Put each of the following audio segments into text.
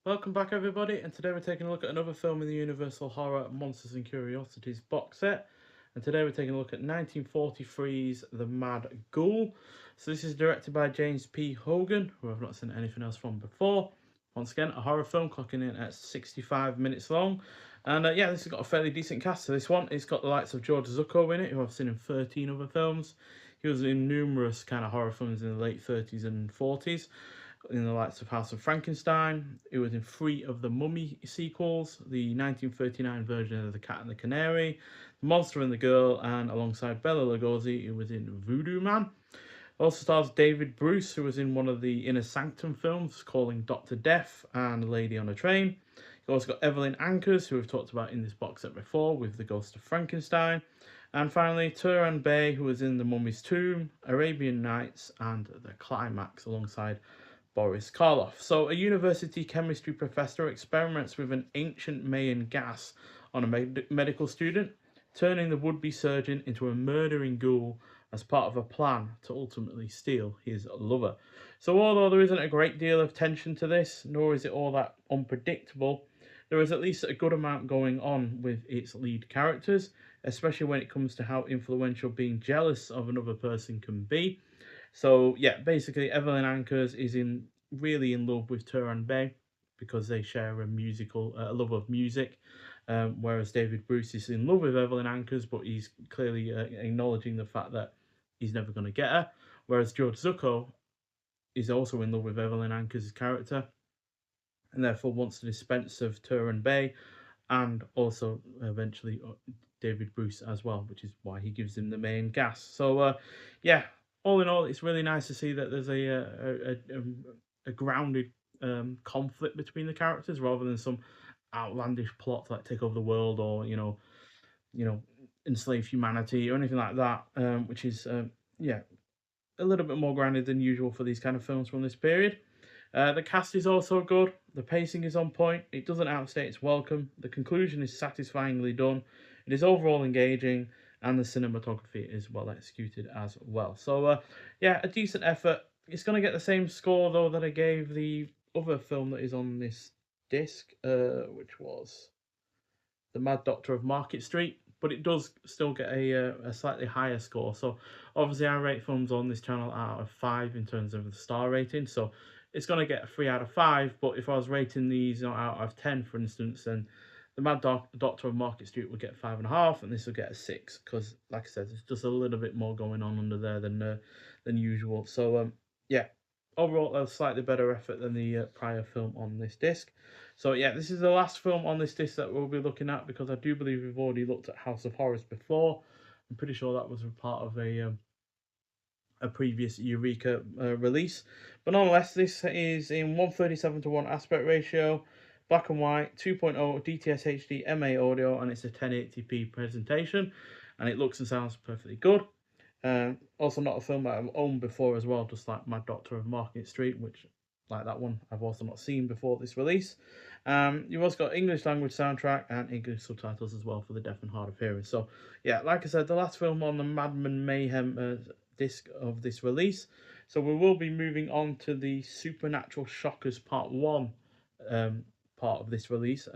Welcome back everybody, and today we're taking a look at another film in the Universal Horror Monsters and Curiosities box set. And today we're taking a look at 1943's The Mad Ghoul. So this is directed by James P. Hogan, who I've not seen anything else from before. Once again, a horror film clocking in at 65 minutes long. And yeah, this has got a fairly decent cast to this one. It's got the likes of George Zucco in it, who I've seen in 13 other films. He was in numerous kind of horror films in the late 30s and 40s in the likes of House of Frankenstein. It was in 3 of the Mummy sequels, the 1939 version of The Cat and the Canary, The Monster and the Girl, and alongside Bela Lugosi, it was in Voodoo Man. Also stars David Bruce, who was in one of the Inner Sanctum films, calling Dr. Death and Lady on a Train. You've also got Evelyn Ankers, who we've talked about in this box set before, with The Ghost of Frankenstein. And finally, Turan Bey, who was in The Mummy's Tomb, Arabian Nights, and The Climax, alongside Boris Karloff. So, a university chemistry professor experiments with an ancient Mayan gas on a medical student, turning the would-be surgeon into a murdering ghoul as part of a plan to ultimately steal his lover. So, although there isn't a great deal of tension to this, nor is it all that unpredictable, there is at least a good amount going on with its lead characters, especially when it comes to how influential being jealous of another person can be. So yeah, basically Evelyn Ankers is really in love with Turan Bey because they share a love of music. Whereas David Bruce is in love with Evelyn Ankers, but he's clearly acknowledging the fact that he's never going to get her. Whereas George Zucco is also in love with Evelyn Ankers' character, and therefore wants to dispense of Turan Bey, and also eventually David Bruce as well, which is why he gives him the main gas. So yeah, all in all, it's really nice to see that there's a grounded conflict between the characters rather than some outlandish plots like take over the world or enslave humanity or anything like that, which is yeah, a little bit more grounded than usual for these kind of films from this period. The cast is also good. The pacing is on point. It doesn't outstay its welcome. The conclusion is satisfyingly done. It is overall engaging, and the cinematography is well executed as well. So, yeah, a decent effort. It's going to get the same score though that I gave the other film that is on this disc, which was The Mad Doctor of Market Street, but it does still get a slightly higher score. So obviously I rate films on this channel out of 5 in terms of the star rating. So it's going to get a 3 out of 5. But if I was rating these out of 10, for instance, then the Doctor of Market Street would get 5.5, and this will get a 6 because, like I said, there's just a little bit more going on under there than usual. So yeah, overall a slightly better effort than the prior film on this disc. So yeah, this is the last film on this disc that we'll be looking at because I do believe we've already looked at House of Horrors before. I'm pretty sure that was a part of a previous Eureka release. But nonetheless, this is in 137:1 aspect ratio, black and white, 2.0 DTS HD MA audio, and it's a 1080p presentation, and it looks and sounds perfectly good. Also not a film that I've owned before as well, just like Mad Doctor of Market Street, which, like that one, I've also not seen before this release. You've also got English language soundtrack and English subtitles as well for the deaf and hard of hearing. So yeah, like I said, the last film on the Madman Mayhem disc of this release. So we will be moving on to the Supernatural Shockers Part 1 part of this release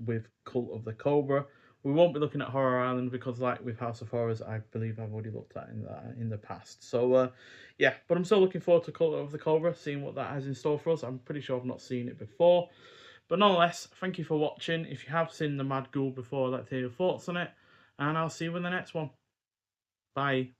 with Cult of the Cobra. We won't be looking at Horror Island because, like with House of Horrors, I believe I've already looked at in the past. So, yeah, but I'm still looking forward to Cult of the Cobra, seeing what that has in store for us. I'm pretty sure I've not seen it before. But nonetheless, thank you for watching. If you have seen The Mad Ghoul before, I'd like to hear your thoughts on it. And I'll see you in the next one. Bye.